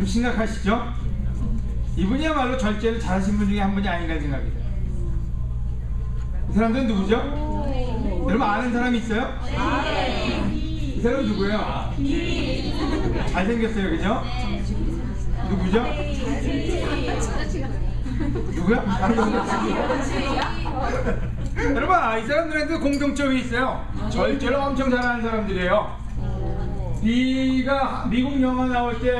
좀 심각하시죠? 이분이야말로 절제를 잘하신 분 중에 한 분이 아닌가 생각이 돼요. 이 사람들은 누구죠? 여러분 아는 사람이 있어요? 이 사람은 누구예요? 잘생겼어요, 그죠? 누구죠? 누구야? 여러분, 이 사람들한테 공통점이 있어요. 절제를 엄청 잘하는 사람들이에요. 네가 미국 영화 나올 때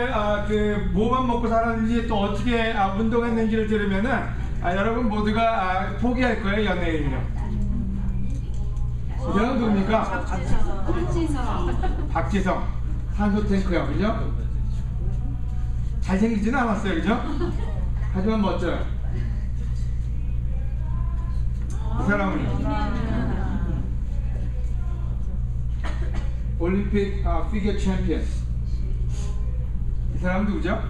그 뭐만 먹고 살았는지 또 어떻게 운동했는지를 들으면은 여러분 모두가 포기할 거예요, 연예인을요. 이 사람 누굽니까? 박지성. 산소탱크요, 그죠? 잘생기지는 않았어요, 그죠? 하지만 멋져요. 이 사람은 올림픽 피겨 챔피언. 이 사람 누구죠?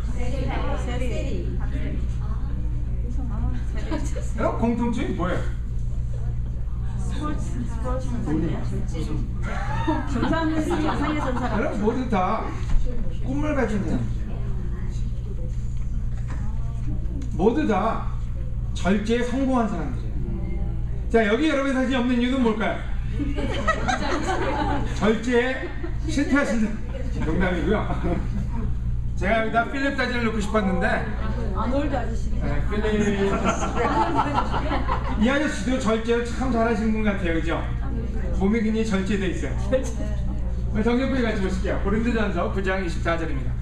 여러분 공통점이 뭐예요? 여러분 모두 다 꿈을 가진 사람, 모두 다 절제에 성공한 사람들이에요. 자, 여기 여러분의 사진이 없는 이유는 뭘까요? 절제에 실패하신 농담이고요. 제가 여기다 필립 사진을 넣고 싶었는데 아놀드 아저씨. 네, 필립 이 아저씨도 절제를 참 잘하신 분 같아요, 그죠? 몸이 굉장히 절제되어 있어요. 정경부에 같이 보실게요. 고린도전서 9장 24절입니다.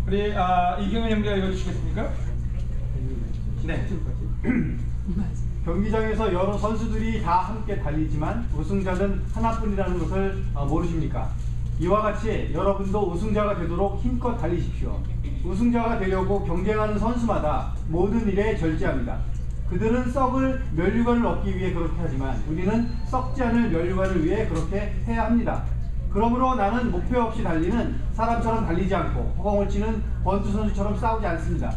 우리 이경은 형제가 읽어주시겠습니까? 네. 경기장에서 여러 선수들이 다 함께 달리지만 우승자는 하나뿐이라는 것을 모르십니까? 이와 같이 여러분도 우승자가 되도록 힘껏 달리십시오. 우승자가 되려고 경쟁하는 선수마다 모든 일에 절제합니다. 그들은 썩을 면류관을 얻기 위해 그렇게 하지만 우리는 썩지 않을 면류관을 위해 그렇게 해야 합니다. 그러므로 나는 목표 없이 달리는 사람처럼 달리지 않고 허공을 치는 권투 선수처럼 싸우지 않습니다.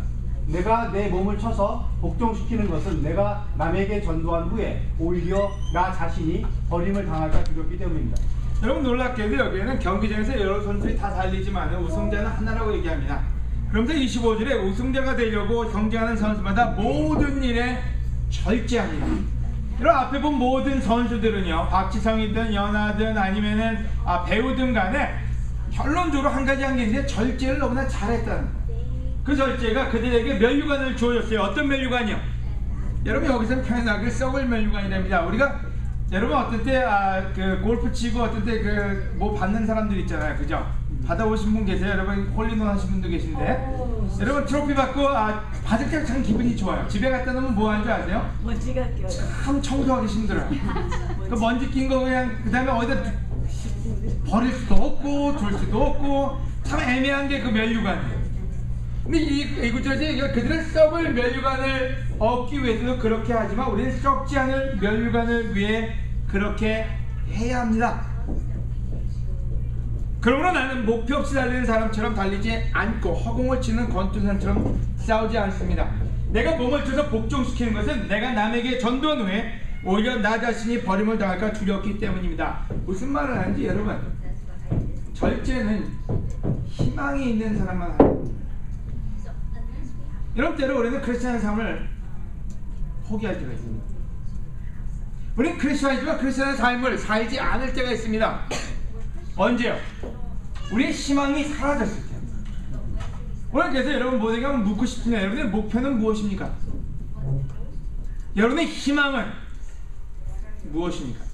내가 내 몸을 쳐서 복종시키는 것은 내가 남에게 전도한 후에 오히려 나 자신이 버림을 당할까 두렵기 때문입니다. 여러분 놀랍게도 여기에는 경기장에서 여러 선수들이 다 달리지만 우승자는 하나라고 얘기합니다. 그러면서 25절에 우승자가 되려고 경쟁하는 선수마다 모든 일에 절제합니다. 여러분 앞에 본 모든 선수들은요, 박지성이든 연하든 아니면은 배우든 간에 결론적으로 한 가지 한 게 있는데 절제를 너무나 잘했다는 거예요. 그 절제가 그들에게 면류관을 주어졌어요. 어떤 면류관이요? 여러분 여기서는 편하게 썩을 면류관이랍니다. 우리가 여러분 어떤 때 그 골프 치고 어떤 때 그 뭐 받는 사람들 있잖아요, 그죠? 받아오신 분 계세요? 여러분 홀리논 하신 분도 계신데 여러분 트로피 받고 받을 때 참 기분이 좋아요. 집에 갖다 놓으면 뭐 하는 줄 아세요? 먼지가 껴요. 참 청소하기 힘들어요. 그 먼지 낀 거 그냥 그 다음에 어디다 버릴 수도 없고 둘 수도 없고 참 애매한 게 그 면류관이에요. 근데 이 구절에 그들은 썩을 면류관을 얻기 위해서도 그렇게 하지만 우리는 썩지 않을 면류관을 위해 그렇게 해야 합니다. 그러므로 나는 목표 없이 달리는 사람처럼 달리지 않고 허공을 치는 권투사처럼 싸우지 않습니다. 내가 몸을 쳐서 복종시키는 것은 내가 남에게 전도한 후에 오히려 나 자신이 버림을 당할까 두렵기 때문입니다. 무슨 말을 하는지 여러분, 절제는 희망이 있는 사람만 하는 겁니다. 여러분 때로 우리는 크리스찬의 삶을 포기할 때가 있습니다. 우리는 크리스찬이지만 크리스찬의 삶을 살지 않을 때가 있습니다. 언제요? 우리의 희망이 사라졌을 때. 오늘 그래서 여러분 모두에게 한번 묻고 싶습니다. 여러분의 목표는 무엇입니까? 여러분의 희망은 무엇입니까?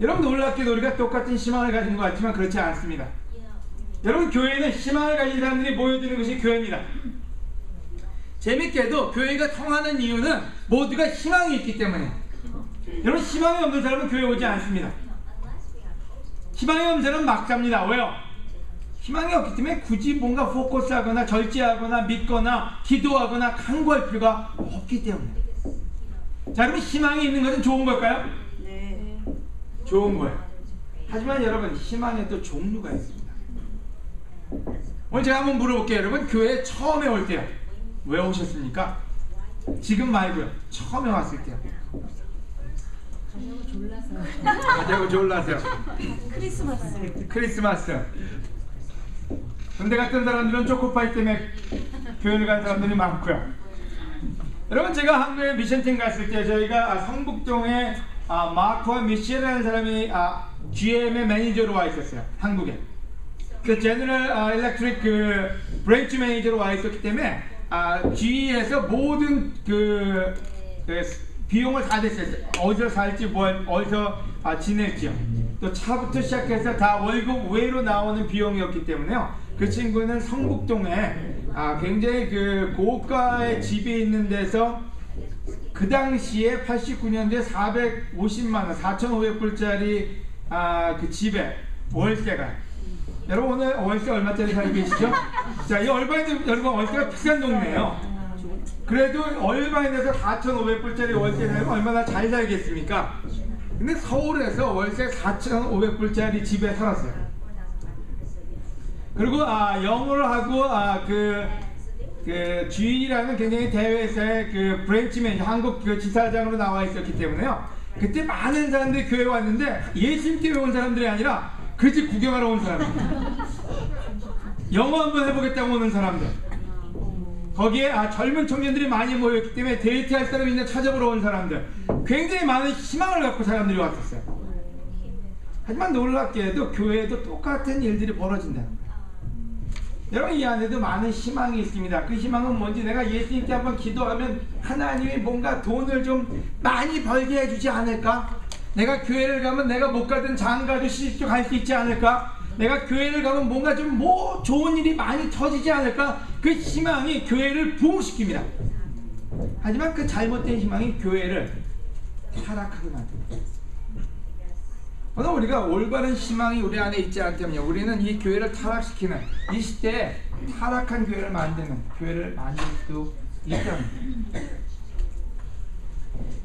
여러분 놀랍게도 우리가 똑같은 희망을 가진 것 같지만 그렇지 않습니다. 여러분 교회에는 희망을 가진 사람들이 모여드는 것이 교회입니다. 재밌게도 교회가 통하는 이유는 모두가 희망이 있기 때문에. 여러분 희망이 없는 사람은 교회 오지 않습니다. 희망이 없는 사람은 막 잡니다. 왜요? 희망이 없기 때문에 굳이 뭔가 포커스하거나 절제하거나 믿거나 기도하거나 간구할 필요가 없기 때문에. 자, 여러분 희망이 있는 것은 좋은 걸까요? 네. 좋은 거예요. 하지만 여러분 희망에 또 종류가 있습니다. 오늘 제가 한번 물어볼게요. 여러분 교회에 처음에 올 때요, 왜 오셨습니까? 지금 말고요, 처음에 왔을 때요. 가자고 졸라서. 크리스마스. 군대 갔던 사람들은 초코파이 때문에 교회를 간 사람들이 많고요. 여러분, 제가 한국에 미션팀 갔을 때 저희가 성북동에 마크와 미셸이라는 사람이 GM의 매니저로 와 있었어요. 한국에. 그 제너럴 일렉트릭 그 브랜치 매니저로 와 있었기 때문에 GE에서 모든 그 비용을 다 냈어요. 어디서 살지, 어디서 지낼지요. 또 차부터 시작해서 다 월급 외로 나오는 비용이었기 때문에요. 그 친구는 성북동에 굉장히 그 고가의 집이 있는 데서 그 당시에 89년도에 450만원, 4,500불짜리 그 집에 월세가, 여러분 오늘 월세 얼마짜리 살고 계시죠? 자, 이 얼바인데 여러분 월세가 비싼 동네예요. 그래도 얼바인에서 4,500불짜리 월세 살면 얼마나 잘 살겠습니까? 근데 서울에서 월세 4,500불짜리 집에 살았어요. 그리고 영어를 하고 그 GE라는 굉장히 대회에서의 그 브랜치 매니저, 한국 그 지사장으로 나와 있었기 때문에요. 그때 많은 사람들이 교회에 왔는데 예수님 때문에 온 사람들이 아니라 그 집 구경하러 온 사람들, 영어 한번 해보겠다고 오는 사람들, 거기에 젊은 청년들이 많이 모였기 때문에 데이트할 사람이 있나 찾아보러 온 사람들, 굉장히 많은 희망을 갖고 사람들이 왔었어요. 하지만 놀랍게도 교회에도 똑같은 일들이 벌어진다는 거예요. 여러분, 이 안에도 많은 희망이 있습니다. 그 희망은 뭔지, 내가 예수님께 한번 기도하면 하나님이 뭔가 돈을 좀 많이 벌게 해주지 않을까? 내가 교회를 가면 내가 못 가던 장가도 시집도 갈 수 있지 않을까? 내가 교회를 가면 뭔가 좀 좋은 일이 많이 터지지 않을까? 그 희망이 교회를 부흥시킵니다. 하지만 그 잘못된 희망이 교회를 타락하게 만듭니다. 오늘 우리가 올바른 희망이 우리 안에 있지 않다면요, 우리는 이 교회를 타락시키는, 이 시대에 타락한 교회를 만드는, 교회를 만들 수도 있다는 거예요.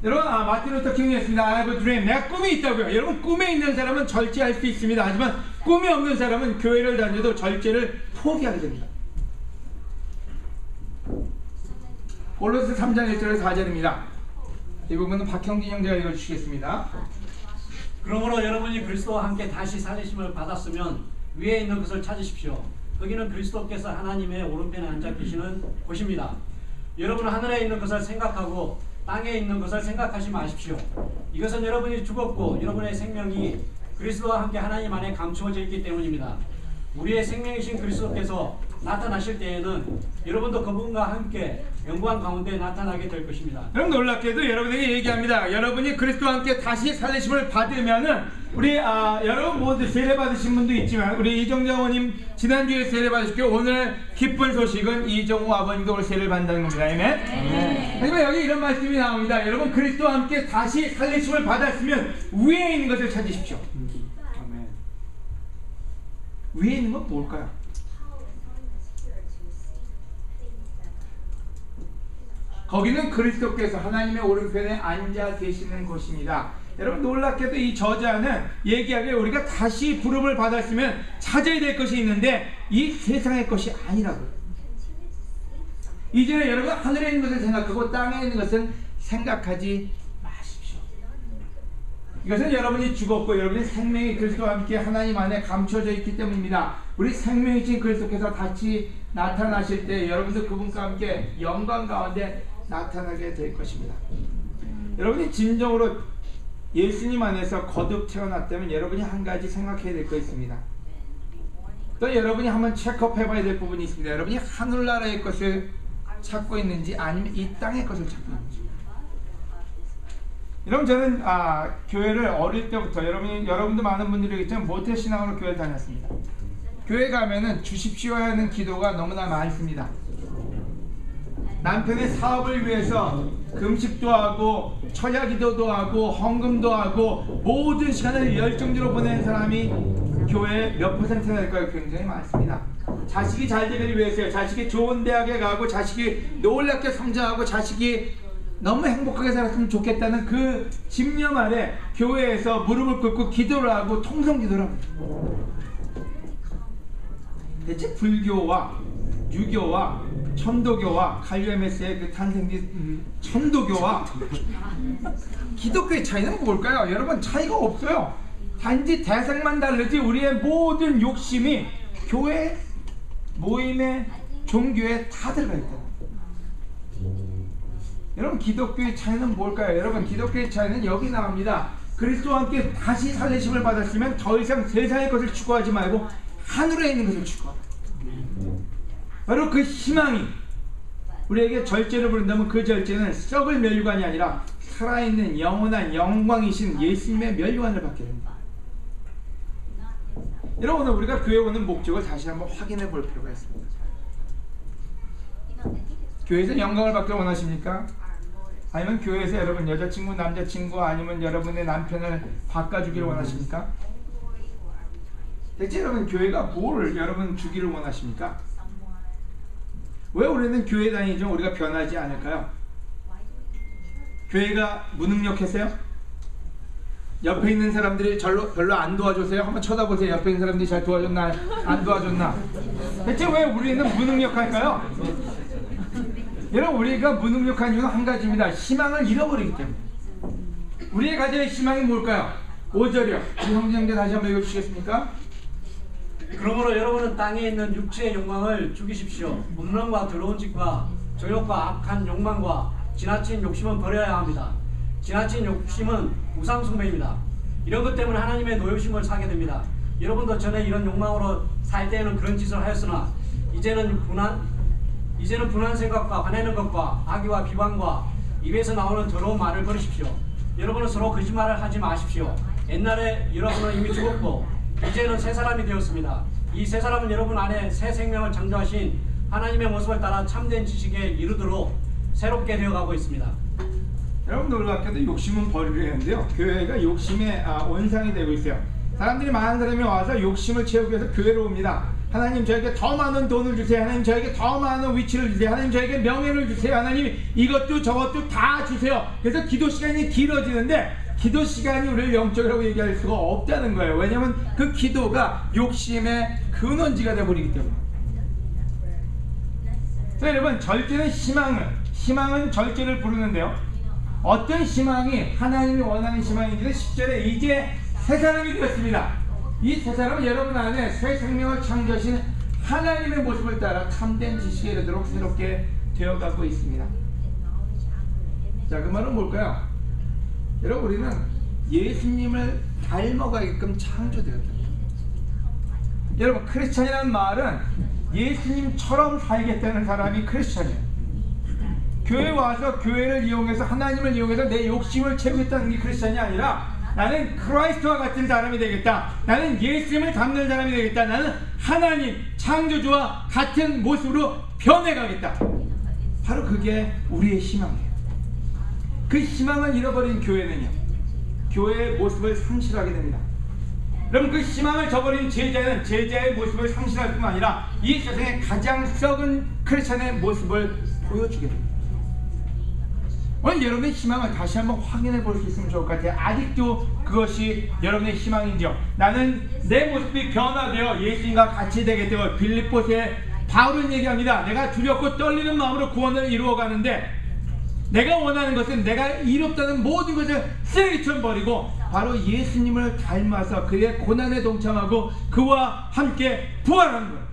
여러분, 마틴 루터 킹이 했습니다. I have a dream. 내가 꿈이 있다고요. 여러분, 꿈에 있는 사람은 절제할 수 있습니다. 하지만 꿈이 없는 사람은 교회를 다녀도 절제를 포기하게 됩니다. 골로새 3장 1절에서 4절입니다. 이 부분은 박형진 형제가 읽어주시겠습니다. 그러므로 여러분이 그리스도와 함께 다시 살리심을 받았으면 위에 있는 것을 찾으십시오. 거기는 그리스도께서 하나님의 오른편에 앉아 계시는 곳입니다. 여러분은 하늘에 있는 것을 생각하고 땅에 있는 것을 생각하지 마십시오. 이것은 여러분이 죽었고 여러분의 생명이 그리스도와 함께 하나님 안에 감추어져 있기 때문입니다. 우리의 생명이신 그리스도께서 나타나실 때에는 여러분도 그분과 함께 영광 가운데 나타나게 될 것입니다. 여러분, 놀랍게도 여러분에게 얘기합니다. 여러분이 그리스도와 함께 다시 살리심을 받으면은 우리 여러분 모두 세례 받으신 분도 있지만 우리 이정재 어머님 지난주에 세례 받으셨고 오늘 기쁜 소식은 이정우 아버님도 오늘 세례를 받는다는 겁니다. 아멘. 하지만 여기 이런 말씀이 나옵니다. 여러분, 그리스도와 함께 다시 살리심을 받았으면 위에 있는 것을 찾으십시오. 아멘. 위에 있는 건 뭘까요? 거기는 그리스도께서 하나님의 오른편에 앉아 계시는 곳입니다. 여러분, 놀랍게도 이 저자는 얘기하기에 우리가 다시 부름을 받았으면 찾아야 될 것이 있는데 이 세상의 것이 아니라고요. 이제는 여러분, 하늘에 있는 것을 생각하고 땅에 있는 것은 생각하지 마십시오. 이것은 여러분이 죽었고 여러분의 생명이 그리스도와 함께 하나님 안에 감춰져 있기 때문입니다. 우리 생명이신 그리스도께서 다시 나타나실 때 여러분도 그분과 함께 영광 가운데 나타나게 될 것입니다. 여러분이 진정으로 예수님 안에서 거듭 태어났다면 여러분이 한 가지 생각해야 될 거 있습니다. 또 여러분이 한번 체크업 해봐야 될 부분이 있습니다. 여러분이 하늘나라의 것을 찾고 있는지 아니면 이 땅의 것을 찾고 있는지. 여러분, 저는 교회를 어릴 때부터 여러분도 많은 분들이 있지만 모태신앙으로 교회를 다녔습니다. 교회 가면은 주십시오 하는 기도가 너무나 많습니다. 남편의 사업을 위해서 금식도 하고 철야기도도 하고 헌금도 하고 모든 시간을 열정적으로 보내는 사람이 교회에 몇 퍼센트나 될까요? 굉장히 많습니다. 자식이 잘 되기 위해서요. 자식이 좋은 대학에 가고 자식이 놀랍게 성장하고 자식이 너무 행복하게 살았으면 좋겠다는 그 집념 아래 교회에서 무릎을 꿇고 기도를 하고 통성기도를 합니다. 대체 불교와 유교와 천도교와 칼리오메스의 그 탄생된 천도교와 기독교의 차이는 뭘까요? 여러분, 차이가 없어요. 단지 대상만 다르지 우리의 모든 욕심이 교회, 모임에, 종교에 다 들어가 있다. 여러분, 기독교의 차이는 뭘까요? 여러분, 기독교의 차이는 여기 나옵니다. 그리스도와 함께 다시 살리심을 받았으면 더 이상 세상의 것을 추구하지 말고 하늘에 있는 것을 추구하라. 바로 그 희망이 우리에게 절제를 부른다면 그 절제는 썩을 면류관이 아니라 살아있는 영원한 영광이신 예수님의 면류관을 받게 됩니다. 여러분, 오늘 우리가 교회 오는 목적을 다시 한번 확인해 볼 필요가 있습니다. 교회에서 영광을 받기를 원하십니까? 아니면 교회에서 여러분 여자친구, 남자친구, 아니면 여러분의 남편을 바꿔주기를 원하십니까? 대체 여러분, 교회가 뭘 여러분 주기를 원하십니까? 왜 우리는 교회 다니죠? 우리가 변하지 않을까요? 교회가 무능력해서요? 옆에 있는 사람들이 별로 안 도와주세요? 한번 쳐다보세요. 옆에 있는 사람들이 잘 도와줬나 안 도와줬나? 대체 왜 우리는 무능력할까요? 여러분, 우리가 무능력한 이유는 한 가지입니다. 희망을 잃어버리기 때문에. 우리의 가정의 희망이 뭘까요? 5절이요. 우리 형제 다시 한번 읽어주시겠습니까? 그러므로 여러분은 땅에 있는 육체의 욕망을 죽이십시오. 음란과 더러운 짓과 정욕과 악한 욕망과 지나친 욕심은 버려야 합니다. 지나친 욕심은 우상숭배입니다. 이런 것 때문에 하나님의 노여심을 사게 됩니다. 여러분도 전에 이런 욕망으로 살 때에는 그런 짓을 하였으나 이제는 분한 생각과 화내는 것과 악의와 비방과 입에서 나오는 더러운 말을 버리십시오. 여러분은 서로 거짓말을 하지 마십시오. 옛날에 여러분은 이미 죽었고 이제는 새 사람이 되었습니다. 이 새 사람은 여러분 안에 새 생명을 창조하신 하나님의 모습을 따라 참된 지식에 이르도록 새롭게 되어가고 있습니다. 여러분, 놀랍게도 욕심은 버리려 했는데요, 교회가 욕심의 원상이 되고 있어요. 사람들이 많은 사람이 와서 욕심을 채우기 위해서 교회로 옵니다. 하나님, 저에게 더 많은 돈을 주세요. 하나님, 저에게 더 많은 위치를 주세요. 하나님, 저에게 명예를 주세요. 하나님, 이것도 저것도 다 주세요. 그래서 기도 시간이 길어지는데 기도 시간이 우리를 영적이라고 얘기할 수가 없다는 거예요. 왜냐하면 그 기도가 욕심의 근원지가 되어버리기 때문에. 자, 여러분, 절제는 희망은 절제를 부르는데요, 어떤 희망이 하나님이 원하는 희망인지는 10절에 이제 새 사람이 되었습니다. 이 새 사람은 여러분 안에 새 생명을 창조하신 하나님의 모습을 따라 참된 지식에 이르도록 새롭게 되어가고 있습니다. 자, 그 말은 뭘까요? 여러분, 우리는 예수님을 닮아가게끔 창조되었다. 여러분, 크리스찬이라는 말은 예수님처럼 살겠다는 사람이 크리스찬이에요. 교회 와서 교회를 이용해서 하나님을 이용해서 내 욕심을 채우겠다는 게 크리스찬이 아니라 나는 크라이스트와 같은 사람이 되겠다. 나는 예수님을 닮는 사람이 되겠다. 나는 하나님 창조주와 같은 모습으로 변해가겠다. 바로 그게 우리의 희망이에요. 그 희망을 잃어버린 교회는요, 교회의 모습을 상실하게 됩니다. 그럼 그 희망을 저버린 제자는 제자의 모습을 상실할 뿐만 아니라 이 세상의 가장 썩은 크리스찬의 모습을 보여주게 됩니다. 오늘 여러분의 희망을 다시 한번 확인해 볼 수 있으면 좋을 것 같아요. 아직도 그것이 여러분의 희망인지요? 나는 내 모습이 변화되어 예수님과 같이 되게 되어 빌립보서에 바울은 얘기합니다. 내가 두렵고 떨리는 마음으로 구원을 이루어가는데 내가 원하는 것은 내가 이롭다는 모든 것을 쓰레기처럼 버리고 바로 예수님을 닮아서 그의 고난에 동참하고 그와 함께 부활하는 거예요.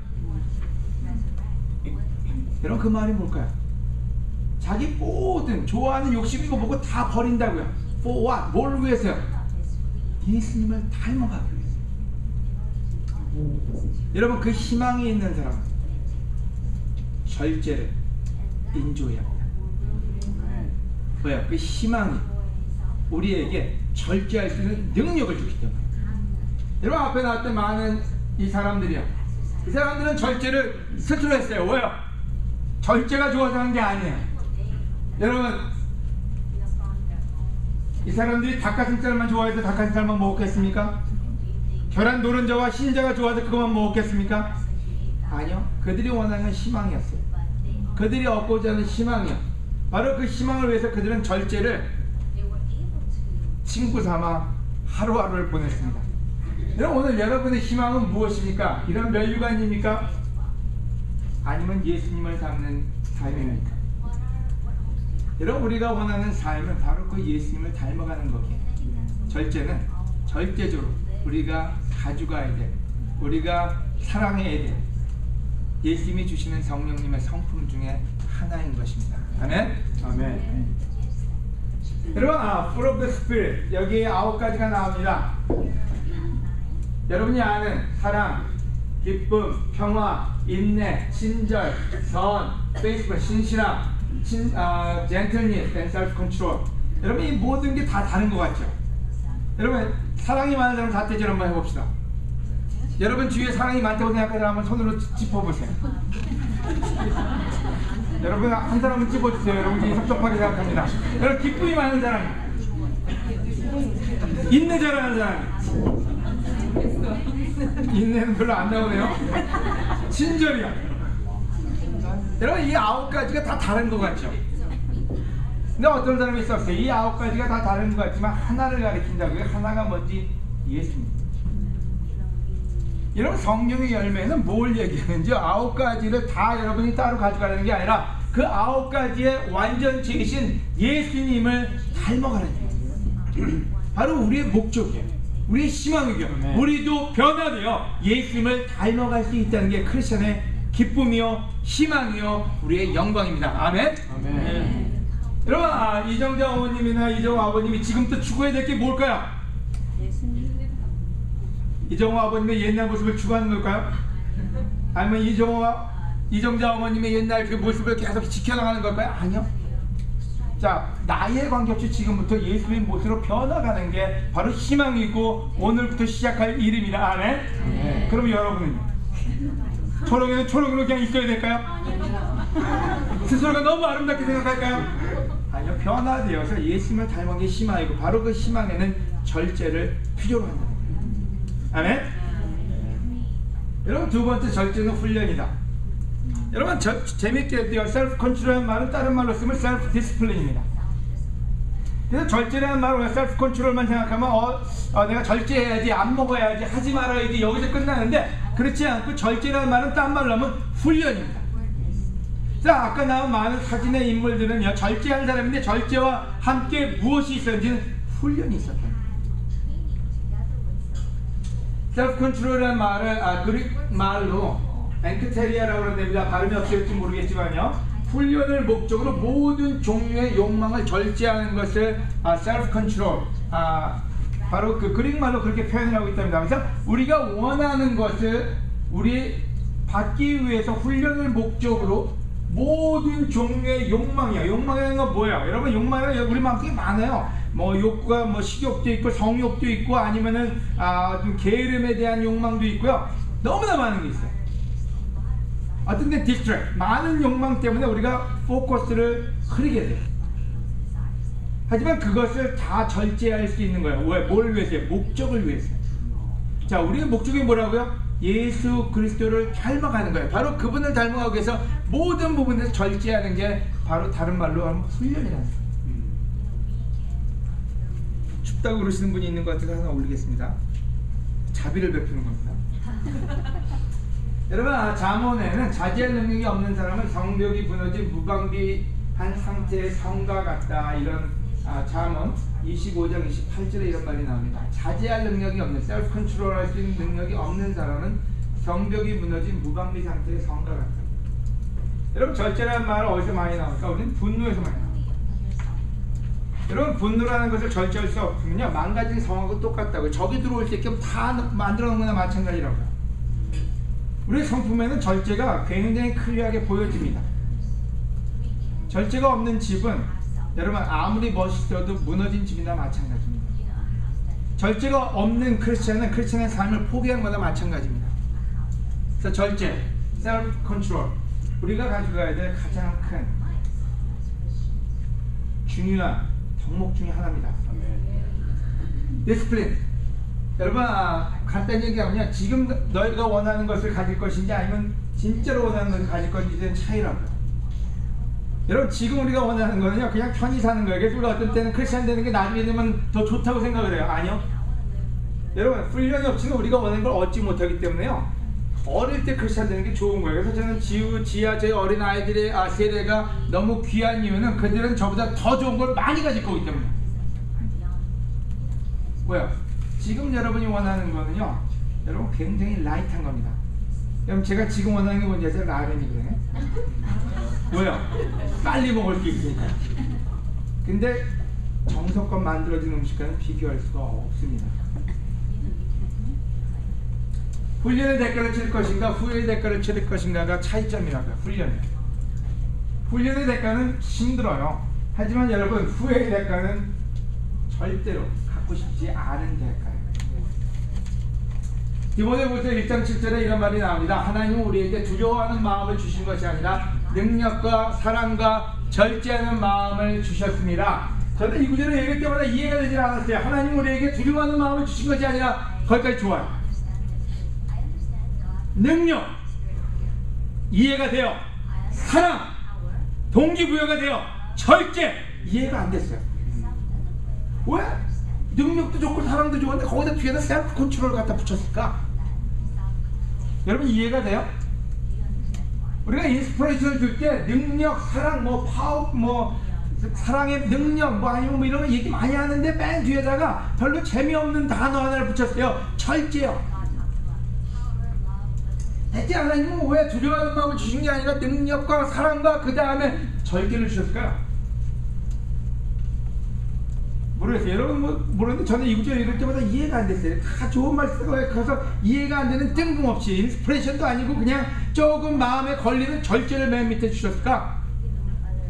여러분, 그 말이 뭘까요? 자기 모든 좋아하는 욕심 이거 보고 다 버린다고요. For what? 뭘 위해서요? 예수님을 닮아가기 위해서. 여러분, 그 희망이 있는 사람은 절제를 인조해야 합니다. 왜요? 그 희망이 우리에게 절제할 수 있는 능력을 주기 때문에. 여러분, 앞에 나왔던 많은 이 사람들이요, 이 사람들은 절제를 스스로 했어요. 왜요? 절제가 좋아서 한 게 아니에요. 여러분, 이 사람들이 닭가슴살만 좋아해서 닭가슴살만 먹었겠습니까? 계란 노른자와 흰자가 좋아서 그것만 먹었겠습니까? 아니요. 그들이 원하는 건 희망이었어요. 그들이 얻고자 하는 희망이요, 바로 그 희망을 위해서 그들은 절제를 친구 삼아 하루하루를 보냈습니다. 여러분, 오늘 여러분의 희망은 무엇입니까? 이런 면류관입니까? 아니면 예수님을 닮는 삶입니까? 여러분, 우리가 원하는 삶은 바로 그 예수님을 닮아가는 거기에 절제는 절대적으로 우리가 가져가야 돼, 우리가 사랑해야 돼 예수님이 주시는 성령님의 성품 중에 하나인 것입니다. 아멘? 아멘. 여러분, fruit of the Spirit 여기 9가지가 나옵니다. 여러분이 아는 사랑, 기쁨, 평화, 인내, 친절, 선, faithful, 신실함, gentleness and self-control. 여러분, 이 모든 게 다 다른 것 같죠? 여러분, 사랑이 많은 사람 다떼질 한번 해봅시다. 여러분 주위에 사랑이 많다고 생각하는 사람 한번 손으로 짚어보세요. 여러분, 한 사람은 찝어주세요. 여러분이 섭섭하게 생각합니다. 여러분, 기쁨이 많은 사람, 인내 잘하는 사람, 인내는 별로 안 나오네요. 친절이야. 여러분, 이 9가지가 다 다른 것 같죠? 근데 어떤 사람이 있었어요. 이 9가지가 다 다른 것 같지만 하나를 가리킨다고요. 하나가 뭔지 이해했습니다. 여러분, 성령의 열매는 뭘 얘기하는지 9가지를 다 여러분이 따로 가져가는 게 아니라 그 9가지의 완전체이신 예수님을 닮아가는 거예요. 바로 우리의 목적이에요. 우리의 희망이에요. 우리도 변화되어 예수님을 닮아갈 수 있다는 게 크리스천의 기쁨이요, 희망이요, 우리의 영광입니다. 아멘? 아멘. 여러분, 이정자 어머님이나 이정호 아버님이 지금부터 추구해야 될 게 뭘까요? 이정호 아버님의 옛날 모습을 추구하는 걸까요? 아니면 이정자 어머님의 옛날 그 모습을 계속 지켜나가는 걸까요? 아니요. 자, 나이에 관계없이 지금부터 예수의 모습으로 변화가는 게 바로 희망이고 오늘부터 시작할 일입니다. 아멘? 네. 그럼 여러분은요? 초롱이는 초롱으로 그냥 있어야 될까요? 스스로가 너무 아름답게 생각할까요? 아니요. 변화되어서 예수님을 닮은 게 희망이고 바로 그 희망에는 절제를 필요로 한다. 아멘? 여러분, 두 번째 절제는 훈련이다. 여러분, 재밌게 해요. 셀프 컨트롤이라는 말은 다른 말로 쓰면 셀프 디스플린입니다. 그래서 절제라는 말은 셀프 컨트롤만 생각하면 내가 절제해야지, 안 먹어야지, 하지 말아야지, 여기서 끝나는데 그렇지 않고 절제라는 말은 딴 말로 하면 훈련입니다. 자, 아까 나온 많은 사진의 인물들은요, 절제한 사람인데 절제와 함께 무엇이 있었는지는 훈련이 있었다. 셀프 컨트롤이라는 말을 그릭 말로 엔크테리아라고 그러는데 발음이 어떻게 될지 모르겠지만요, 훈련을 목적으로 모든 종류의 욕망을 절제하는 것을 셀프 컨트롤, 바로 그 그릭 말로 그렇게 표현을 하고 있답니다. 그래서 우리가 원하는 것을 우리 받기 위해서 훈련을 목적으로 모든 종류의 욕망이요. 욕망이라는 건 뭐예요? 여러분, 욕망은 우리 마음속에 많아요. 뭐 욕구가 뭐 식욕도 있고 성욕도 있고 아니면은 좀 게으름에 대한 욕망도 있고요. 너무나 많은 게 있어요. 어떤 데 디스트랙, 많은 욕망 때문에 우리가 포커스를 흐리게 돼요. 하지만 그것을 다 절제할 수 있는 거예요. 왜? 뭘 위해서요? 목적을 위해서요. 자, 우리의 목적이 뭐라고요? 예수 그리스도를 닮아가는 거예요. 바로 그분을 닮아가기 위해서 모든 부분에서 절제하는 게 바로 다른 말로 하면 훈련이라는 거예요. 춥다고 그러시는 분이 있는 것 같아서 하나 올리겠습니다. 자비를 베푸는 겁니다. 여러분, 잠언에는 자제할 능력이 없는 사람은 성벽이 무너진 무방비한 상태의 성과 같다, 이런 잠언 25장 28절에 이런 말이 나옵니다. 자제할 능력이 없는, 셀프 컨트롤 할 수 있는 능력이 없는 사람은 성벽이 무너진 무방비 상태의 성과 같다. 여러분, 절제라는 말은 어디서 많이 나올까? 우리는 분노에서 많이 나옵니다. 여러분, 분노라는 것을 절제할 수 없으면요, 망가진 성하고 똑같다고요. 적이 들어올 때 다 만들어 놓은 거나 마찬가지라고요. 우리 성품에는 절제가 굉장히 클리어하게 보여집니다. 절제가 없는 집은 여러분 아무리 멋있어도 무너진 집이나 마찬가지입니다. 절제가 없는 크리스천의 삶을 포기한 거나 마찬가지입니다. 그래서 절제, 셀프 컨트롤, 우리가 가져가야 될 가장 큰 중요한 덕목 중에 하나입니다. 디스플린. 여러분, 간단히 얘기하면 지금 너희가 원하는 것을 가질 것인지 아니면 진짜로 원하는 것을 가질 것인지의 차이라고요. 여러분, 지금 우리가 원하는 거는요, 그냥 편히 사는 거예요. 그래서 우리가 어떤 때는 크리스천 되는 게 나중에 되면 더 좋다고 생각을 해요. 아니요. 여러분, 훈련이 없이는 우리가 원하는 걸 얻지 못하기 때문에요, 어릴 때 크리스찬 되는 게 좋은 거예요. 그래서 저는 지하 저희 어린 아이들의 세대가 너무 귀한 이유는 그들은 저보다 더 좋은 걸 많이 가질 거기 때문에. 뭐야? 지금 여러분이 원하는 거는요, 여러분 굉장히 라이트한 겁니다. 여러분 제가 지금 원하는 게 뭔지 아세요? 라면이거든요. 왜요? 빨리 먹을 게 있으니까. 근데 정성껏 만들어진 음식과는 비교할 수가 없습니다. 훈련의 대가를 치를 것인가 후회의 대가를 치를 것인가가 차이점이라고요. 훈련의 대가는 힘들어요. 하지만 여러분 후회의 대가는 절대로 갖고 싶지 않은 대가예요. 디모데후서 1장 7절에 이런 말이 나옵니다. 하나님은 우리에게 두려워하는 마음을 주신 것이 아니라 능력과 사랑과 절제하는 마음을 주셨습니다. 저는 이 구절을 읽을 때마다 이해가 되질 않았어요. 하나님은 우리에게 두려워하는 마음을 주신 것이 아니라 거기까지 좋아요. 능력, 이해가 돼요. 사랑, 동기부여가 돼요. 절제, 이해가 안 됐어요. 왜? 능력도 좋고 사랑도 좋은데 거기다 뒤에다 셀프 컨트롤을 갖다 붙였을까? 여러분 이해가 돼요? 우리가 인스피레이션을 줄 때 능력, 사랑, 파워, 사랑의 능력, 아니면 이런 거 얘기 많이 하는데 맨 뒤에다가 별로 재미없는 단어 하나를 붙였어요. 절제요. 대체 하나님은 왜 두려워하는 마음을 주신 게 아니라 능력과 사랑과 그 다음에 절제를 주셨을까요? 모르겠어요. 여러분 모르는데 저는 이 구절 읽을 때마다 이해가 안 됐어요. 다 좋은 말씀에 가서 이해가 안 되는 뜬금없이 인스피레이션도 아니고 그냥 조금 마음에 걸리는 절제를 맨 밑에 주셨을까?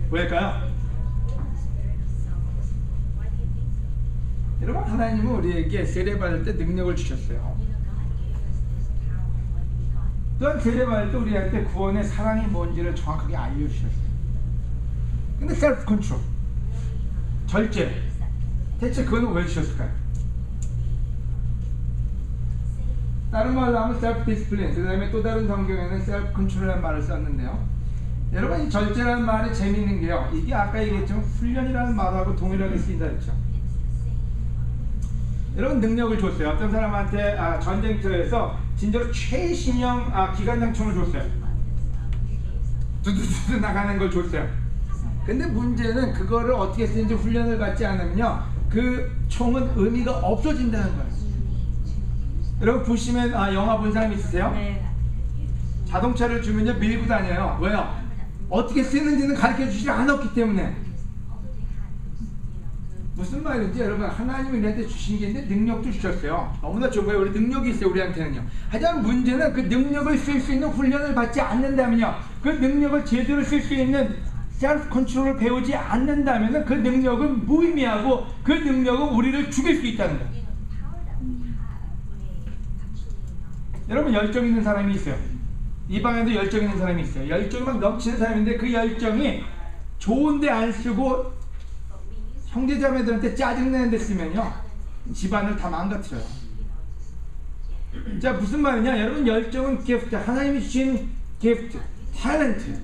왜일까요? 여러분 하나님은 우리에게 세례받을 때 능력을 주셨어요. 또한 세례받을 때 우리한테 구원의 사랑이 뭔지를 정확하게 알려주셨어요. 근데 셀프 컨트롤, 절제, 대체 그거는 왜 주셨을까요? 다른 말로 하면 셀프 디스플레인, 그 다음에 또 다른 성경에는 셀프 컨트롤이라는 말을 썼는데요. 여러분 이 절제라는 말이 재미있는 게요, 이게 아까 얘기했지만 훈련이라는 말하고 동일하게 쓰인다 했죠. 여러분 능력을 줬어요. 어떤 사람한테 전쟁터에서 진짜로 최신형 기관장 총을 줬어요. 두두두두 나가는 걸 줬어요. 근데 문제는 그거를 어떻게 쓰는지 훈련을 받지 않으면요, 그 총은 의미가 없어진다는 거예요. 여러분 보시면 영화 본 사람 있으세요? 네. 자동차를 주면요 밀고 다녀요. 왜요? 어떻게 쓰는지는 가르쳐 주지 않았기 때문에. 무슨 말인지 여러분, 하나님이 우리한테 주신 게 있는데 능력도 주셨어요. 너무나 좋은 거예요. 우리 능력이 있어요, 우리한테는요. 하지만 문제는 그 능력을 쓸 수 있는 훈련을 받지 않는다면요, 그 능력을 제대로 쓸 수 있는 셀프 컨트롤을 배우지 않는다면 그 능력은 무의미하고 그 능력은 우리를 죽일 수 있다는 거예요. 여러분 열정 있는 사람이 있어요. 이 방에도 열정 있는 사람이 있어요. 열정이 막 넘치는 사람인데 그 열정이 좋은데 안 쓰고 형제자매들한테 짜증내는 데 쓰면요, 집안을 다 망가뜨려요. 자, 무슨 말이냐? 여러분 열정은 기프트, 하나님이 주신 기프트, 탤런트.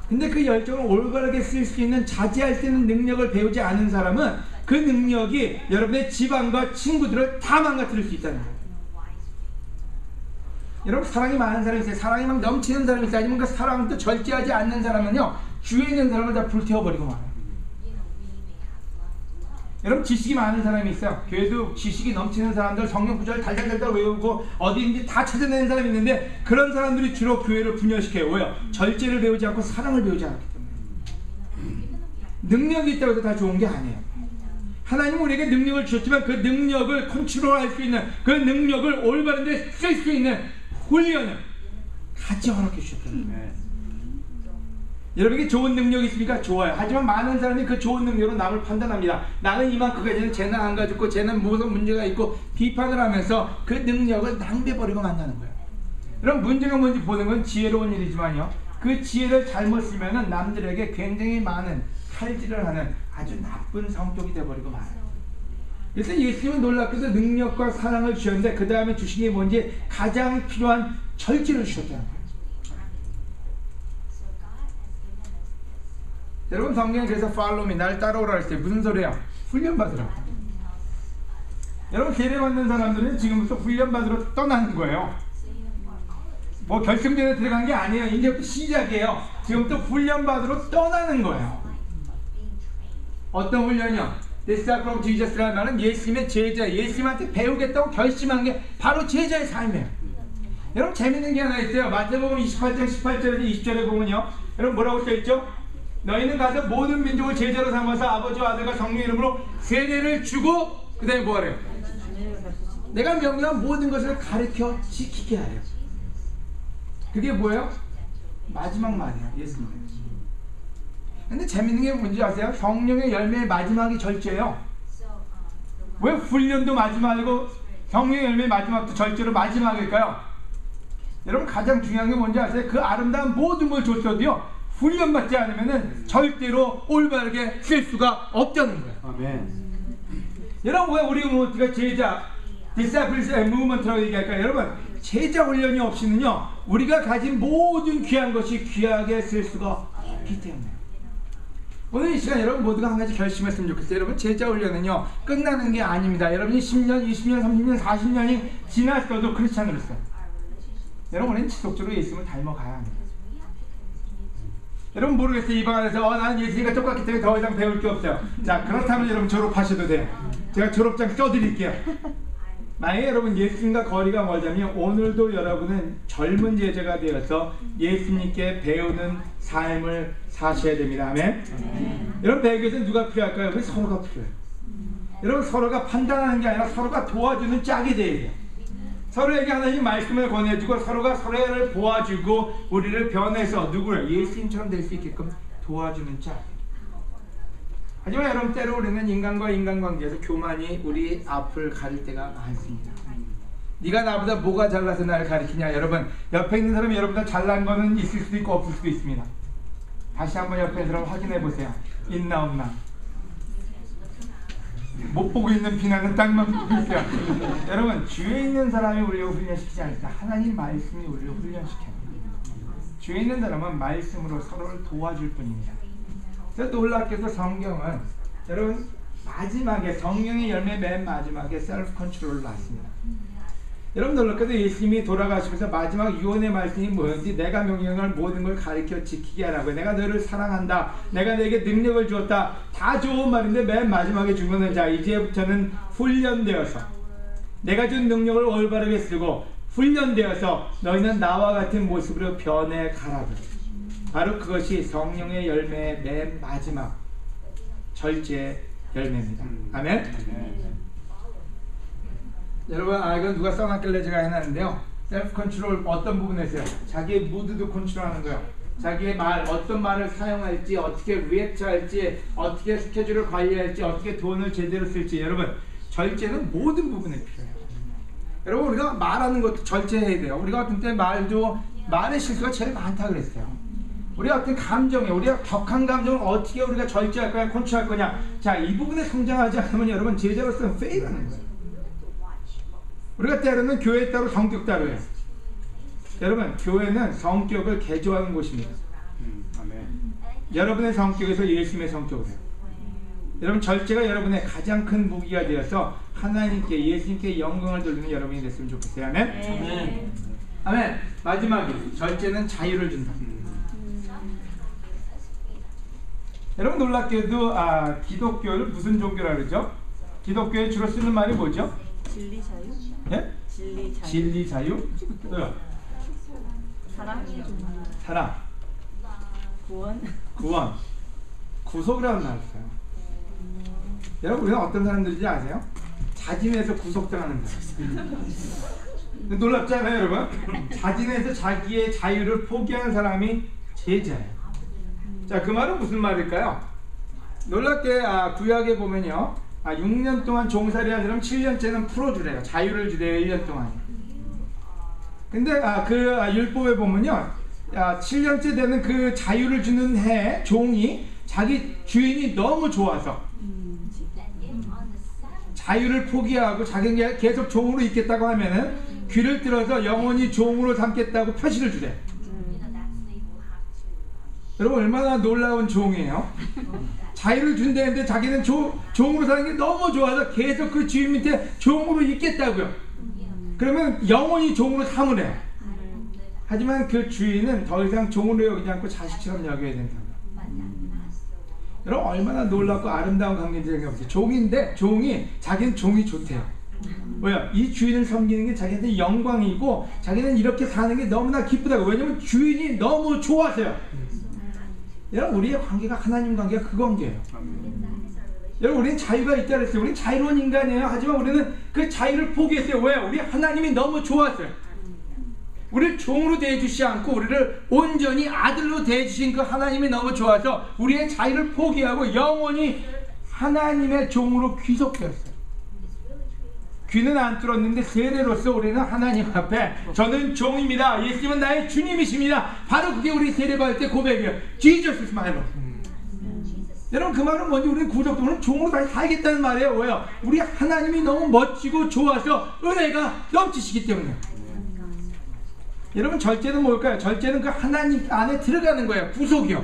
근데 그 열정을 올바르게 쓸 수 있는 자제할 수 있는 능력을 배우지 않은 사람은 그 능력이 여러분의 집안과 친구들을 다 망가뜨릴 수 있다는 거예요. 여러분 사랑이 많은 사람이 있어요. 사랑이 막 넘치는 사람이 있어요. 아니면 그 사랑도 절제하지 않는 사람은요, 주위에 있는 사람을 다 불태워버리고 말아요. 여러분 지식이 많은 사람이 있어요. 교회도 지식이 넘치는 사람들, 성경 구절을 달달달달 외우고 어디인지 다 찾아내는 사람이 있는데 그런 사람들이 주로 교회를 분열시켜요. 왜요? 절제를 배우지 않고 사랑을 배우지 않기 때문에. 능력이 있다고 해서 다 좋은 게 아니에요. 하나님은 우리에게 능력을 주셨지만 그 능력을 컨트롤할 수 있는, 그 능력을 올바른 데 쓸 수 있는 훈련을 같이 허락해 주셨다는 거예요. 여러분에게 좋은 능력이 있습니까? 좋아요. 하지만 많은 사람이 그 좋은 능력으로 남을 판단합니다. 나는 이만큼 가지고 쟤는 안 가지고, 쟤는 무슨 문제가 있고 비판을 하면서 그 능력을 낭비해버리고 만나는 거예요. 여러분 문제가 뭔지 보는 건 지혜로운 일이지만요, 그 지혜를 잘못 쓰면 남들에게 굉장히 많은 칼질을 하는 아주 나쁜 성격이 되어버리고 말아요. 그래서 예수님은 놀랍게도 능력과 사랑을 주셨는데 그 다음에 주신 게 뭔지 가장 필요한 절제를 주셨다는 거예요. 여러분 성경에 그래서 follow me, 날 따라오라 할 때 무슨 소리야? 훈련받으라. 여러분 세례받는 사람들은 지금부터 훈련받으러 떠나는 거예요. 뭐 결승전에 들어간 게 아니에요. 이제부터 시작이에요. 지금부터 훈련받으러 떠나는 거예요. 어떤 훈련이요? Disciple of Jesus라는 말은 예수님의 제자, 예수님한테 배우겠다고 결심한 게 바로 제자의 삶이에요. 여러분 재밌는 게 하나 있어요. 마태복음 28장 18절에서 20절에 보면요, 여러분 뭐라고 써있죠? 너희는 가서 모든 민족을 제자로 삼아서 아버지와 아들과 성령의 이름으로 세례를 주고 그 다음에 뭐하래요? 내가 명령한 모든 것을 가르쳐 지키게 하래요. 그게 뭐예요? 마지막 말이에요. 예수님. 근데 재밌는 게 뭔지 아세요? 성령의 열매의 마지막이 절제예요. 왜 훈련도 마지막이고 성령의 열매의 마지막도 절제로 마지막일까요? 여러분 가장 중요한 게 뭔지 아세요? 그 아름다운 모든 걸 줬어도요, 훈련받지 않으면 절대로 올바르게 쓸 수가 없다는 거예요. 아멘. 여러분 왜 우리 우리가 제자 Discipleship Movement라고 얘기할까요? 여러분 제자 훈련이 없이는요, 우리가 가진 모든 귀한 것이 귀하게 쓸 수가 없기 때문에 오늘 이 시간 여러분 모두가 한 가지 결심했으면 좋겠어요. 여러분 제자 훈련은요 끝나는 게 아닙니다. 여러분이 10년, 20년, 30년, 40년이 지났어도 크리스찬으로서 여러분 우리는 지속적으로 예수님을 닮아가야 합니다. 여러분 모르겠어요. 이 방 안에서 난 예수님과 똑같기 때문에 더 이상 배울 게 없어요. 자, 그렇다면 여러분 졸업하셔도 돼요. 제가 졸업장 써드릴게요. 만약에 여러분 예수님과 거리가 멀다면 오늘도 여러분은 젊은 제자가 되어서 예수님께 배우는 삶을 사셔야 됩니다. 아멘? 여러분 배우기 위해서 누가 필요할까요? 왜 서로가 필요해요? 여러분 서로가 판단하는 게 아니라 서로가 도와주는 짝이 돼야 돼요. 서로에게 하나님 말씀을 권해주고 서로가 서로를 도와주고 우리를 변해서 누구를 예수님처럼 될 수 있게끔 도와주는 짝. 하지만 여러분 때로 우리는 인간과 인간관계에서 교만이 우리 앞을 가릴 때가 많습니다. 네가 나보다 뭐가 잘나서 나를 가리키냐. 여러분 옆에 있는 사람이 여러분보다 잘난 거는 있을 수도 있고 없을 수도 있습니다. 다시 한번 옆에 있는 사람 확인해 보세요. 있나 없나. 못 보고 있는 비난은 땅만 보고 있어요. 여러분 주위에 있는 사람이 우리를 훈련시키지 않습니다. 하나님 말씀이 우리를 훈련시켜요. 주위에 있는 사람은 말씀으로 서로를 도와줄 뿐입니다. 그래서 놀랍게도 성경은 여러분 마지막에 성령의 열매 맨 마지막에 셀프 컨트롤을 놨습니다. 여러분 놀랍게도 예수님이 돌아가시면서 마지막 유언의 말씀이 뭐였지? 내가 명령할 모든 걸 가르쳐 지키게 하라고. 내가 너를 사랑한다. 내가 너에게 능력을 주었다. 다 좋은 말인데 맨 마지막에 준 거는 자 이제부터는 훈련되어서 내가 준 능력을 올바르게 쓰고 훈련되어서 너희는 나와 같은 모습으로 변해가라고. 바로 그것이 성령의 열매의 맨 마지막 절제 열매입니다. 아멘? 여러분 이건 누가 써놨길래 제가 해놨는데요. 셀프 컨트롤 어떤 부분에서요? 자기의 무드도 컨트롤하는 거예요. 자기의 말, 어떤 말을 사용할지, 어떻게 리액트 할지, 어떻게 스케줄을 관리할지, 어떻게 돈을 제대로 쓸지. 여러분 절제는 모든 부분에 필요해요. 여러분 우리가 말하는 것도 절제해야 돼요. 우리가 어떤 때 말의 실수가 제일 많다 그랬어요. 우리가 어떤 감정에, 우리가 격한 감정을 어떻게 우리가 절제할 거냐, 컨트롤할 거냐. 자, 이 부분에 성장하지 않으면 여러분 제자로서는 페일하는 거예요. 우리가 때로는 교회에 따로 성격 따로예요. 여러분 교회는 성격을 개조하는 곳입니다. 아멘. 여러분의 성격에서 예수님의 성격을 해요. 여러분 절제가 여러분의 가장 큰 무기가 되어서 하나님께 예수님께 영광을 돌리는 여러분이 됐으면 좋겠어요. 아멘? 네. 아멘. 마지막이 절제는 자유를 준다. 여러분 놀랍게도 기독교를 무슨 종교라 그러죠? 기독교에 주로 쓰는 말이 뭐죠? 진리 자유? 예? 진리 자유. 진리 자유? 또요? 사랑. 사랑. 구원. 구원. 구속이라는 말을 써요. 여러분 우리는 어떤 사람들인지 아세요? 자진해서 구속당하는 사람. 놀랍지 않아요 여러분? 자진해서 자기의 자유를 포기하는 사람이 제자예요. 자, 그 말은 무슨 말일까요? 놀랍게 구약에 보면요 6년 동안 종살이 한 사람 7년째는 풀어주래요. 자유를 주래요. 1년 동안. 근데 그 율법에 보면요 7년째 되는 그 자유를 주는 해 종이 자기 주인이 너무 좋아서 자유를 포기하고 자기가 계속 종으로 있겠다고 하면은 귀를 들어서 영원히 종으로 삼겠다고 표시를 주래. 여러분 얼마나 놀라운 종이에요. 자유를 준다는데 자기는 종으로 사는 게 너무 좋아서 계속 그 주인 밑에 종으로 있겠다고요. 그러면 영원히 종으로 삼으래요. 하지만 그 주인은 더 이상 종으로 여기지 않고 자식처럼 여겨야 된다. 여러분 얼마나 놀랍고 아름다운 관계인지 생각해보세요. 종인데 종이 자기는 종이 좋대요. 왜요? 이 주인을 섬기는 게 자기한테 영광이고 자기는 이렇게 사는 게 너무나 기쁘다고. 왜냐면 주인이 너무 좋아서요. 여러분 우리의 관계가 하나님 관계가 그 관계예요. 여러분 우리는 자유가 있다 그랬어요. 우리는 자유로운 인간이에요. 하지만 우리는 그 자유를 포기했어요. 왜요? 우리 하나님이 너무 좋았어요. 우리를 종으로 대해주지 않고 우리를 온전히 아들로 대해주신 그 하나님이 너무 좋아서 우리의 자유를 포기하고 영원히 하나님의 종으로 귀속되었어요. 귀는 안 뚫었는데 세례로서 우리는 하나님 앞에 저는 종입니다. 예수님은 나의 주님이십니다. 바로 그게 우리 세례 받을 때 고백이에요. Jesus is my Lord. 여러분 그 말은 뭔지 우리는 구속도는 종으로 다시 살겠다는 말이에요. 왜요? 우리 하나님이 너무 멋지고 좋아서 은혜가 넘치시기 때문에. 여러분 절제는 뭘까요? 절제는 그 하나님 안에 들어가는 거예요. 구속이요.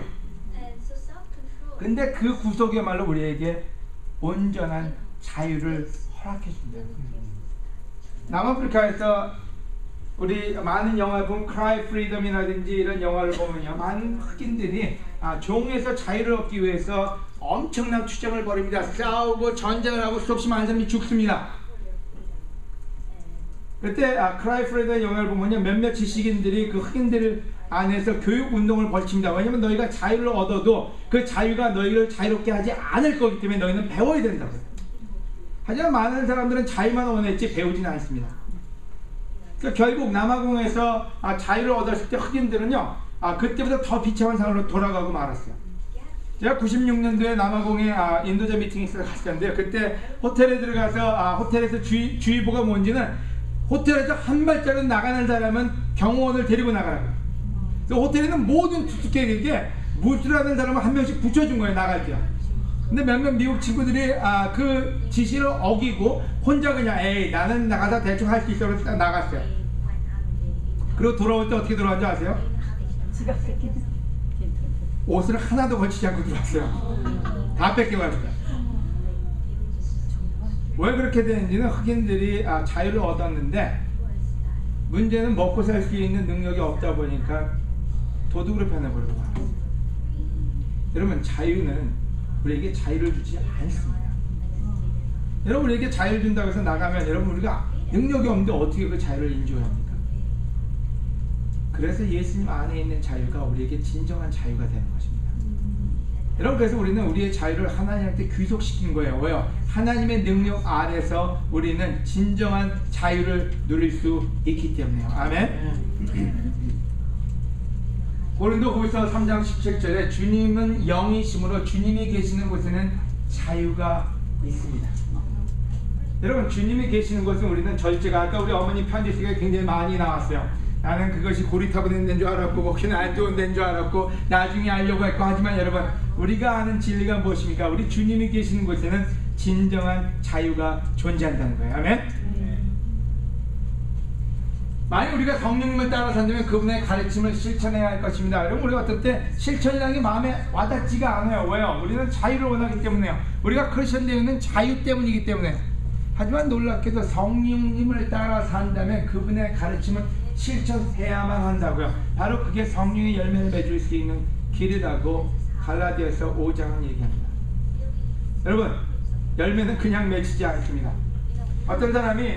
근데 그 구속이야말로 우리에게 온전한 자유를 허락해 준다. 남아프리카에서 우리 많은 영화를 보면 Cry Freedom이라든지 이런 영화를 보면요, 많은 흑인들이 종에서 자유를 얻기 위해서 엄청난 투쟁을 벌입니다. 싸우고 전쟁을 하고 수없이 많은 사람이 죽습니다. 그때 Cry Freedom 영화를 보면요, 몇몇 지식인들이 그 흑인들 안에서 교육 운동을 벌칩니다. 왜냐면 너희가 자유를 얻어도 그 자유가 너희를 자유롭게 하지 않을 거기 때문에 너희는 배워야 된다고요. 하지만 많은 사람들은 자유만 원했지 배우지는 않습니다. 그러니까 결국 남아공에서 자유를 얻었을 때 흑인들은요, 그때보다 더 비참한 상황으로 돌아가고 말았어요. 제가 96년도에 남아공에 인도자 미팅이 있어서 갔었는데요. 그때 호텔에 들어가서 호텔에서 주의보가 뭔지는 호텔에서 한 발자국 나가는 사람은 경호원을 데리고 나가라고요. 그래서 호텔에는 모든 투숙객에게 무술하는 사람을 한 명씩 붙여준 거예요, 나갈 때요. 근데 몇몇 미국 친구들이 그 지시를 어기고 혼자 그냥 에이 나는 나가서 대충 할 수 있어 그래서 나갔어요. 그리고 돌아올 때 어떻게 돌아왔는지 아세요? 옷을 하나도 걸치지 않고 들어왔어요. 다 뺏겨가지고. 왜 그렇게 되는지는 흑인들이 자유를 얻었는데 문제는 먹고 살 수 있는 능력이 없다 보니까 도둑으로 변해버리고 말았어요. 여러분 자유는 우리에게 자유를 주지 않습니다. 여러분 우리에게 자유를 준다고 해서 나가면 여러분 우리가 능력이 없는데 어떻게 그 자유를 인조합니까? 그래서 예수님 안에 있는 자유가 우리에게 진정한 자유가 되는 것입니다. 여러분 그래서 우리는 우리의 자유를 하나님한테 귀속시킨 거예요. 왜요? 하나님의 능력 아래서 우리는 진정한 자유를 누릴 수 있기 때문에요. 아멘. 고린도후서 3장 17절에 주님은 영이심으로 주님이 계시는 곳에는 자유가 있습니다. 여러분 주님이 계시는 곳은 우리는 절제가, 아까 우리 어머니 편지 속에 굉장히 많이 나왔어요. 나는 그것이 고리타고 된 데인 줄 알았고 먹기는 안 좋은 데인 줄 알았고 나중에 알려고 했고. 하지만 여러분 우리가 아는 진리가 무엇입니까? 우리 주님이 계시는 곳에는 진정한 자유가 존재한다는 거예요. 아멘. 만약 우리가 성령님을 따라 산다면 그분의 가르침을 실천해야 할 것입니다. 여러분 우리가 어떨 때 실천이라는 게 마음에 와닿지가 않아요. 왜요? 우리는 자유를 원하기 때문에요. 우리가 크리스천 되는 자유 때문이기 때문에. 하지만 놀랍게도 성령님을 따라 산다면 그분의 가르침을 실천해야만 한다고요. 바로 그게 성령의 열매를 맺을 수 있는 길이라고 갈라디아서 5장은 얘기합니다. 여러분 열매는 그냥 맺히지 않습니다. 어떤 사람이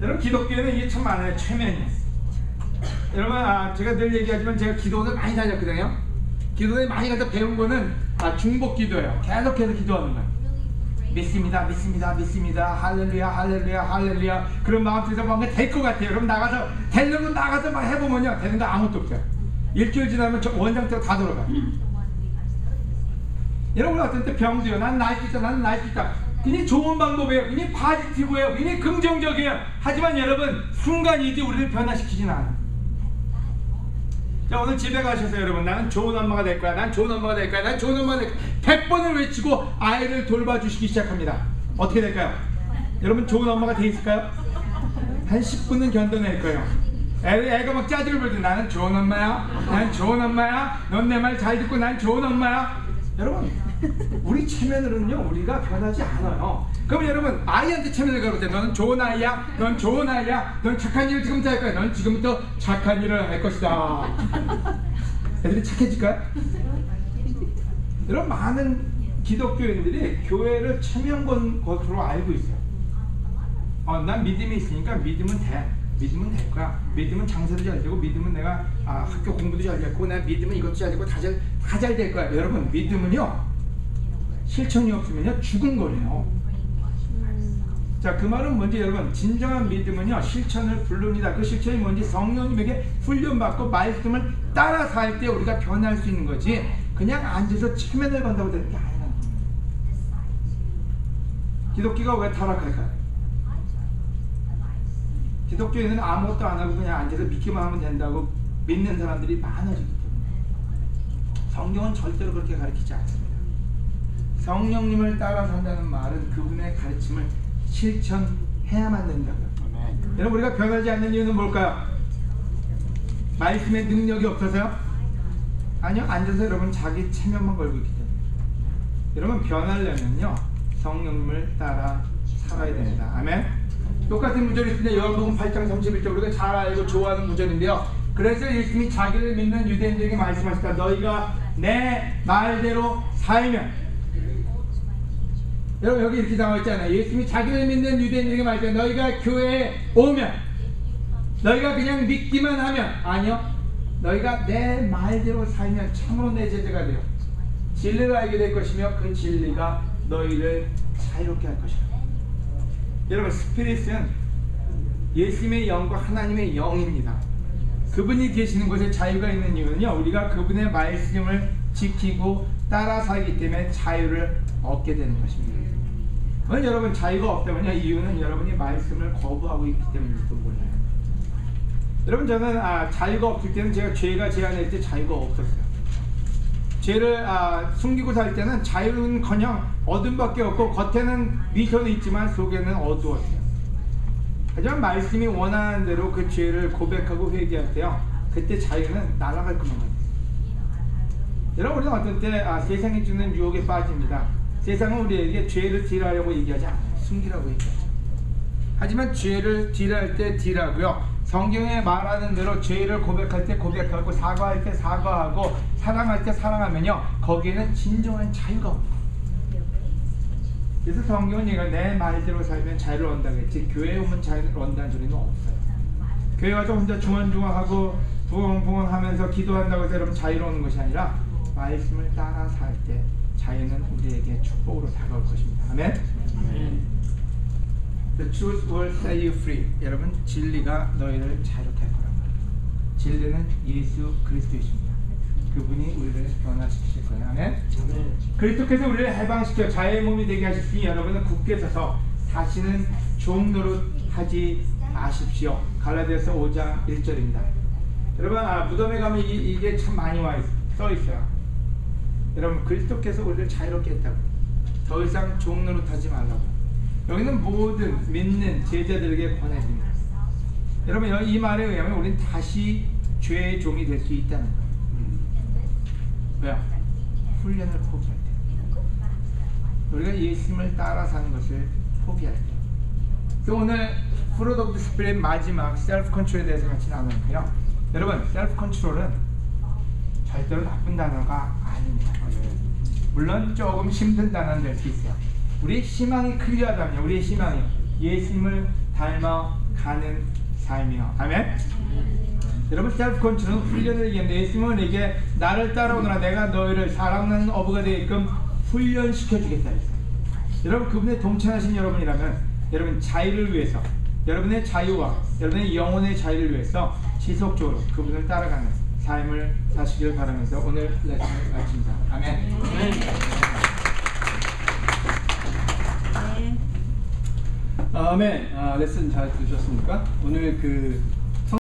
여러분 기독교에는 이게 참 많아요. 최면이에요. 여러분 제가 늘 얘기하지만 제가 기도원을 많이 다녔거든요. 기도원에 많이 가서 배운 거는 중복 기도예요. 계속해서 기도하는 거예요. 믿습니다, 믿습니다, 믿습니다, 할렐루야, 할렐루야, 할렐루야. 그런 마음속에서 뭔가 될 것 같아요. 그럼 나가서 되려면 나가서 막 해보면요 되는 거 아무것도 없어요. 일주일 지나면 원장대로 다 돌아가요. 여러분 어떤 때 병도요. 난 나을 수 있다, 나는 나을 수 있다. 굉장히 좋은 방법이에요. 굉장히 파지티브예요. 굉장히 긍정적이에요. 하지만 여러분 순간이지 우리를 변화시키진 않아요. 자 오늘 집에 가셔서 여러분 나는 좋은 엄마가 될 거야, 난 좋은 엄마가 될 거야, 난 좋은 엄마가 될 거야 100번을 외치고 아이를 돌봐주시기 시작합니다. 어떻게 될까요? 여러분 좋은 엄마가 돼 있을까요? 한 10분은 견뎌낼 거예요. 애가 막 짜증을 부리고 나는 좋은 엄마야, 난 좋은 엄마야, 넌 내 말 잘 듣고 난 좋은 엄마야. 여러분 우리 체면으로는요 우리가 변하지 않아요. 그럼 여러분 아이한테 체면을 걸을 때 너는 좋은 아이야, 넌 좋은 아이야, 넌 착한 일을 지금부터 할 거야, 넌 지금부터 착한 일을 할 것이다. 애들이 착해질까요? 여러분 많은 기독교인들이 교회를 체면 건 것으로 알고 있어요. 난 믿음이 있으니까 믿으면 돼. 믿으면 될 거야. 믿으면 장사도 잘 되고, 믿으면 내가 학교 공부도 잘 되고, 내가 믿으면 이것도 잘 되고, 다 잘 될 거야. 여러분 믿음은요 실천이 없으면요 죽은 거예요. 자, 그 말은 뭔지 여러분, 진정한 믿음은요 실천을 부릅니다. 그 실천이 뭔지 성령님에게 훈련받고 말씀을 따라 살 때 우리가 변할 수 있는 거지, 그냥 앉아서 체면을 건다고 되는 게 아니라. 기독교가 왜 타락할까요? 기독교인은 아무것도 안 하고 그냥 앉아서 믿기만 하면 된다고 믿는 사람들이 많아지기 때문에. 성경은 절대로 그렇게 가르치지 않습니다. 성령님을 따라 산다는 말은 그분의 가르침을 실천해야만 된다고요. 여러분 우리가 변하지 않는 이유는 뭘까요? 말씀의 능력이 없어서요? 아니요, 앉아서 여러분 자기 체면만 걸고 있기 때문에. 여러분 변하려면요 성령님을 따라 살아야 됩니다. 아멘. 똑같은 구절이 있습니다. 요한복음 8장 31절 우리가 잘 알고 좋아하는 구절인데요. 그래서 예수님이 자기를 믿는 유대인들에게 말씀하시다. 너희가 내 말대로 살면. 여러분 여기 이렇게 나와 있잖아요. 예수님이 자기를 믿는 유대인들에게 말씀하시다. 너희가 교회에 오면, 너희가 그냥 믿기만 하면, 아니요, 너희가 내 말대로 살면 참으로 내 제자가 되어 진리를 알게 될 것이며 그 진리가 너희를 자유롭게 할 것이다. 여러분 스피릿은 예수님의 영과 하나님의 영입니다. 그분이 계시는 곳에 자유가 있는 이유는요 우리가 그분의 말씀을 지키고 따라 살기 때문에 자유를 얻게 되는 것입니다. 그건 여러분 자유가 없다면요 이유는 여러분이 말씀을 거부하고 있기 때문일지도 몰라요. 여러분 저는 자유가 없을 때는 제가 죄가 제 안에 있을 때 자유가 없었어요. 죄를 숨기고 살 때는 자유는커녕 어둠밖에 없고 겉에는 미소는 있지만 속에는 어두웠어요. 하지만 말씀이 원하는 대로 그 죄를 고백하고 회개할 때요 그때 자유는 날아갈 것만 같아요. 여러분 우리는 어떤 때 세상이 주는 유혹에 빠집니다. 세상은 우리에게 죄를 딜하려고 얘기하지 않아요. 숨기라고 얘기하죠. 하지만 죄를 딜할 때 딜하고요 성경에 말하는 대로 죄를 고백할 때 고백하고 사과할 때 사과하고 사랑할 때 사랑하면요 거기에는 진정한 자유가 없어요. 그래서 성경은 얘가 내 말대로 살면 자유를 얻는다고 했지 교회에 오면 자유를 얻는다는 소리는 없어요. 교회 와서 혼자 중언중언하고 부엉부엉하면서 기도한다고 해서 여러분 자유를 얻는 것이 아니라 말씀을 따라 살 때 자유는 우리에게 축복으로 다가올 것입니다. 아멘. The truth will set you free. 여러분 진리가 너희를 자유롭게 할 거라고. 진리는 예수 그리스도이십니다. 그분이 우리를 변화시키실 거예요. 아멘. 그리스도께서 우리를 해방시켜 자유의 몸이 되게 하셨으니 여러분은 굳게 서서 다시는 종 노릇하지 마십시오. 갈라디아서 5장 1절입니다. 여러분 무덤에 가면 이게 참 많이 써 있어요. 여러분 그리스도께서 우리를 자유롭게 했다고. 더 이상 종 노릇하지 말라고. 여기는 모든 믿는 제자들에게 권해집니다. 여러분 이 말에 의하면 우리는 다시 죄의 종이 될 수 있다는 거예요. 왜요? 훈련을 포기할 때, 우리가 예수님을 따라 사는 것을 포기할 때. 또 오늘 Fruit of the Spirit 마지막 셀프 컨트롤에 대해서 같이 나누는데요. 여러분 셀프 컨트롤은 절대로 나쁜 단어가 아닙니다. 물론 조금 힘든 단어는 될 수 있어요. 우리의 희망이 클리어하다면 우리의 희망이 예수님을 닮아가는 삶이요. 아멘. 여러분 셀프 컨트롤은 훈련을 얘기하는데 예수님은 내게 나를 따라오너라 내가 너희를 사랑하는 어부가 되게끔 훈련시켜 주겠다 했어요. 여러분 그분의 동참하신 여러분이라면 여러분 자유를 위해서 여러분의 자유와 여러분의 영혼의 자유를 위해서 지속적으로 그분을 따라가는 삶을 사시길 바라면서 오늘 레슨을 마칩니다. 아멘. 아멘. 레슨 잘 들으셨습니까? 오늘 그